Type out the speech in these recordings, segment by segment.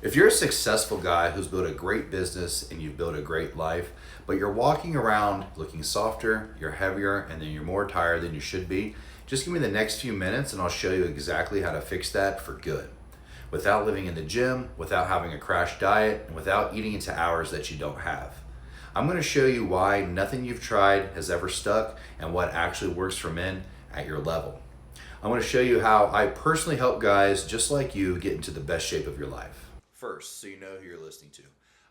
If you're a successful guy who's built a great business and you've built a great life, but you're walking around looking softer, you're heavier, and then you're more tired than you should be, just give me the next few minutes and I'll show you exactly how to fix that for good. Without living in the gym, without having a crash diet, and without eating into hours that you don't have. I'm going to show you why nothing you've tried has ever stuck and what actually works for men at your level. I'm going to show you how I personally help guys just like you get into the best shape of your life. First, so you know who you're listening to.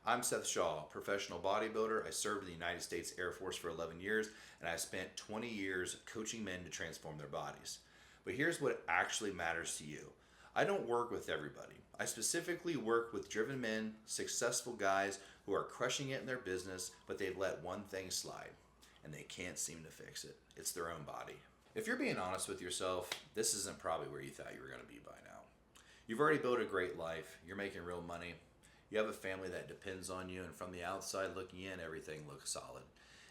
I'm Seth Shaw, professional bodybuilder. I served in the United States Air Force for 11 years, and I spent 20 years coaching men to transform their bodies. But here's what actually matters to you. I don't work with everybody. I specifically work with driven men, successful guys who are crushing it in their business, but they've let one thing slide, and they can't seem to fix it. It's their own body. If you're being honest with yourself, this isn't probably where you thought you were going to be by now. You've already built a great life. You're making real money. You have a family that depends on you, and from the outside looking in, everything looks solid.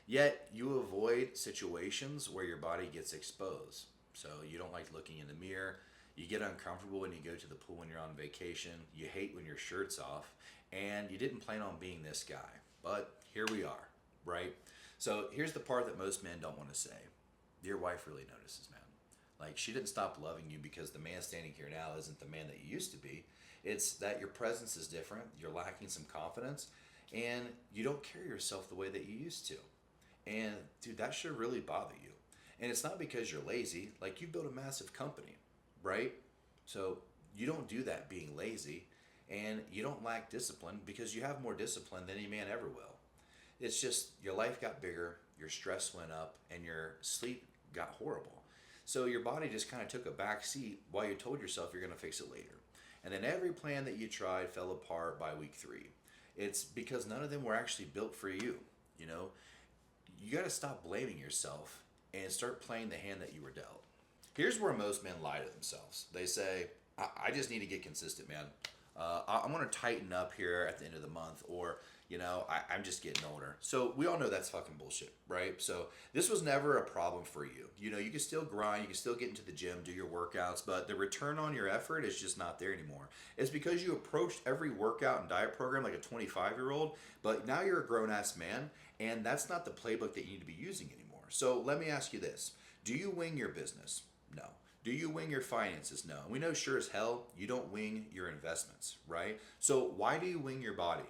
Yet, you avoid situations where your body gets exposed. So you don't like looking in the mirror. You get uncomfortable when you go to the pool when you're on vacation. You hate when your shirt's off. And you didn't plan on being this guy. But here we are, right? So here's the part that most men don't want to say. Your wife really notices, man. Like, she didn't stop loving you because the man standing here now isn't the man that you used to be. It's that your presence is different, you're lacking some confidence, and you don't carry yourself the way that you used to. And dude, that should really bother you. And it's not because you're lazy. Like, you built a massive company, right? So you don't do that being lazy, and you don't lack discipline because you have more discipline than any man ever will. It's just your life got bigger, your stress went up, and your sleep got horrible. So your body just kind of took a back seat while you told yourself you're going to fix it later. And then every plan that you tried fell apart by week 3. It's because none of them were actually built for you. You know, you got to stop blaming yourself and start playing the hand that you were dealt. Here's where most men lie to themselves. They say, I just need to get consistent, man. I'm going to tighten up here at the end of the month, or, you know, I'm just getting older. So we all know that's fucking bullshit, right? So this was never a problem for you. You know, you can still grind, you can still get into the gym, do your workouts, but the return on your effort is just not there anymore. It's because you approached every workout and diet program like a 25-year-old, but now you're a grown-ass man, and that's not the playbook that you need to be using anymore. So let me ask you this. Do you wing your business? No. Do you wing your finances? No. We know sure as hell you don't wing your investments, right? So why do you wing your body?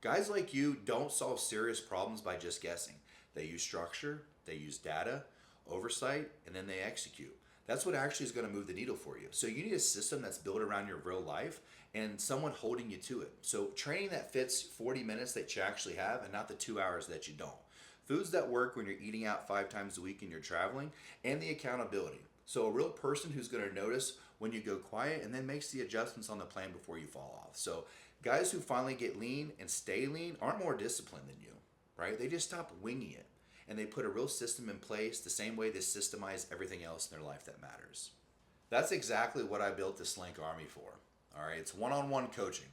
Guys like you don't solve serious problems by just guessing. They use structure, they use data, oversight, and then they execute. That's what actually is going to move the needle for you. So you need a system that's built around your real life and someone holding you to it. So training that fits 40 minutes that you actually have and not the 2 hours that you don't. Foods that work when you're eating out 5 times a week and you're traveling, and the accountability. So a real person who's going to notice when you go quiet and then makes the adjustments on the plan before you fall off. So guys who finally get lean and stay lean aren't more disciplined than you, right? They just stop winging it, and they put a real system in place the same way they systemize everything else in their life that matters. That's exactly what I built the Slank Army for. All right, it's one-on-one coaching.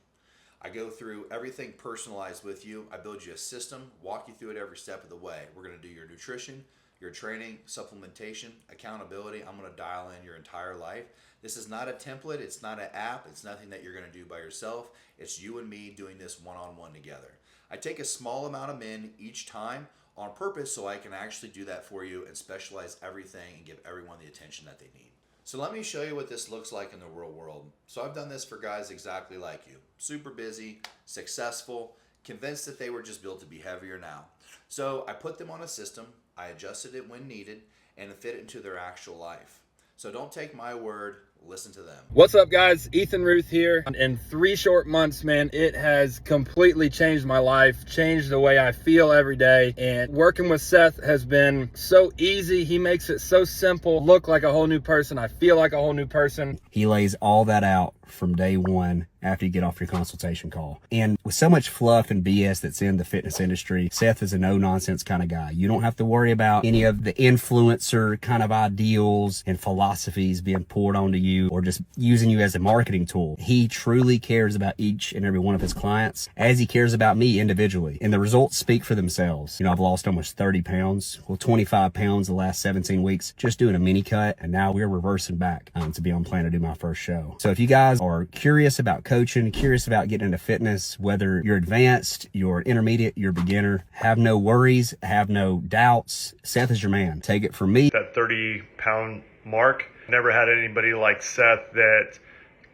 I go through everything personalized with you. I build you a system, walk you through it every step of the way. We're going to do your nutrition, your training, supplementation, accountability. I'm going to dial in your entire life. This is not a template. It's not an app. It's nothing that you're going to do by yourself. It's you and me doing this one-on-one together. I take a small amount of men each time on purpose so I can actually do that for you and specialize everything and give everyone the attention that they need. So let me show you what this looks like in the real world. So I've done this for guys exactly like you. Super busy, successful, convinced that they were just built to be heavier now. So I put them on a system, I adjusted it when needed, and fit it into their actual life. So don't take my word, listen to them. What's up, guys? Ethan Ruth here. In 3 short months, man, it has completely changed my life, changed the way I feel every day. And working with Seth has been so easy. He makes it so simple, look like a whole new person. I feel like a whole new person. He lays all that out from day one after you get off your consultation call. And with so much fluff and BS that's in the fitness industry, Seth is a no-nonsense kind of guy. You don't have to worry about any of the influencer kind of ideals and philosophies being poured onto you or just using you as a marketing tool. He truly cares about each and every one of his clients as he cares about me individually. And the results speak for themselves. You know, I've lost almost 30 pounds, well, 25 pounds the last 17 weeks just doing a mini cut. And now we're reversing back to be on plan to do my first show. So if you guys are curious about coaching, curious about getting into fitness, whether you're advanced, you're intermediate, you're beginner, have no worries, have no doubts, Seth is your man. Take it from me. That 30-pound mark. Never had anybody like Seth that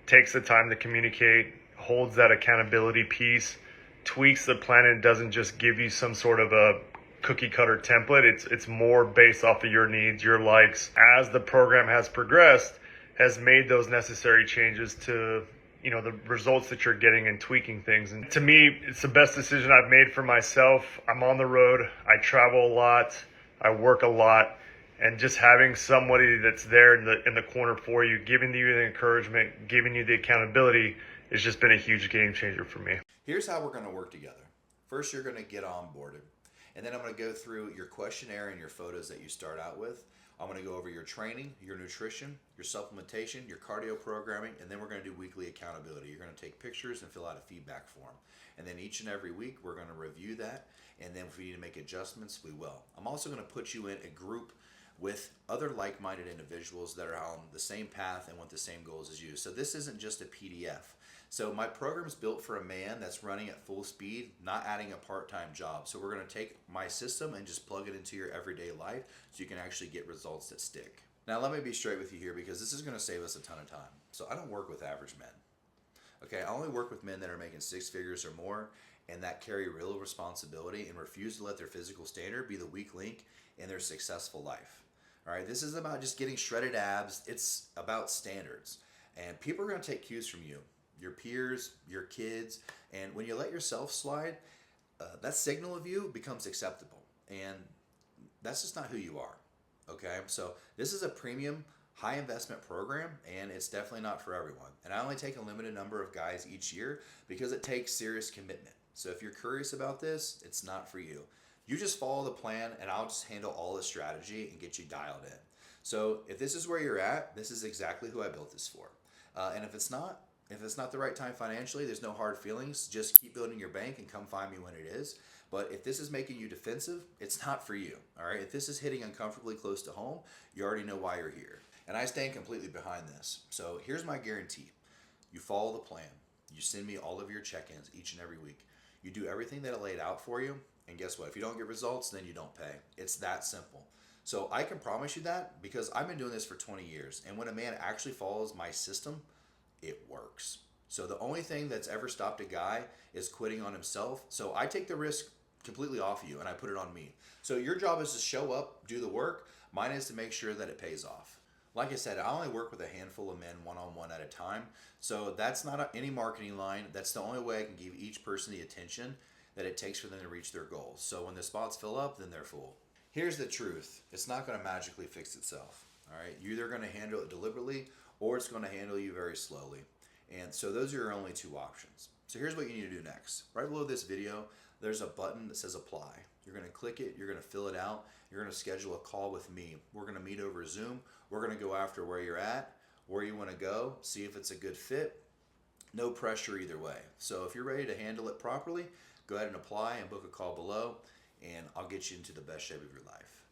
takes the time to communicate, holds that accountability piece, tweaks the plan, and doesn't just give you some sort of a cookie cutter template. It's more based off of your needs, your likes. As the program has progressed, has made those necessary changes to, you know, the results that you're getting and tweaking things. And to me, it's the best decision I've made for myself. I'm on the road. I travel a lot. I work a lot. And just having somebody that's there in the corner for you, giving you the encouragement, giving you the accountability, has just been a huge game changer for me. Here's how we're going to work together. First, you're going to get onboarded. And then I'm going to go through your questionnaire and your photos that you start out with. I'm going to go over your training, your nutrition, your supplementation, your cardio programming, and then we're going to do weekly accountability. You're going to take pictures and fill out a feedback form. And then each and every week, we're going to review that. And then if we need to make adjustments, we will. I'm also going to put you in a group with other like-minded individuals that are on the same path and want the same goals as you. So this isn't just a PDF. So my program's built for a man that's running at full speed, not adding a part-time job. So we're going to take my system and just plug it into your everyday life so you can actually get results that stick. Now let me be straight with you here, because this is going to save us a ton of time. So I don't work with average men. Okay, I only work with men that are making 6 figures or more and that carry real responsibility and refuse to let their physical standard be the weak link in their successful life. All right, this is about just getting shredded abs. It's about standards. And people are going to take cues from you, your peers, your kids. And when you let yourself slide, that signal of you becomes acceptable. And that's just not who you are. Okay, so this is a premium, high investment program, and it's definitely not for everyone. And I only take a limited number of guys each year because it takes serious commitment. So if you're curious about this, it's not for you. You just follow the plan, and I'll just handle all the strategy and get you dialed in. So if this is where you're at, this is exactly who I built this for. And if it's not the right time financially, there's no hard feelings. Just keep building your bank and come find me when it is. But if this is making you defensive, it's not for you. All right. If this is hitting uncomfortably close to home, you already know why you're here. And I stand completely behind this. So here's my guarantee. You follow the plan. You send me all of your check-ins each and every week. You do everything that I laid out for you. And guess what? If you don't get results, then you don't pay. It's that simple. So I can promise you that because I've been doing this for 20 years. And when a man actually follows my system, it works. So the only thing that's ever stopped a guy is quitting on himself. So I take the risk completely off of you and I put it on me. So your job is to show up, do the work. Mine is to make sure that it pays off. Like I said, I only work with a handful of men one-on-one at a time. So that's not any marketing line. That's the only way I can give each person the attention that it takes for them to reach their goals. So when the spots fill up, then they're full. Here's the truth. It's not going to magically fix itself. All right. You're either going to handle it deliberately or it's going to handle you very slowly. And so those are your only 2 options. So here's what you need to do next. Right below this video, there's a button that says apply. You're going to click it. You're going to fill it out. You're going to schedule a call with me. We're going to meet over Zoom. We're going to go after where you're at, where you want to go, see if it's a good fit. No pressure either way. So if you're ready to handle it properly, go ahead and apply and book a call below, and I'll get you into the best shape of your life.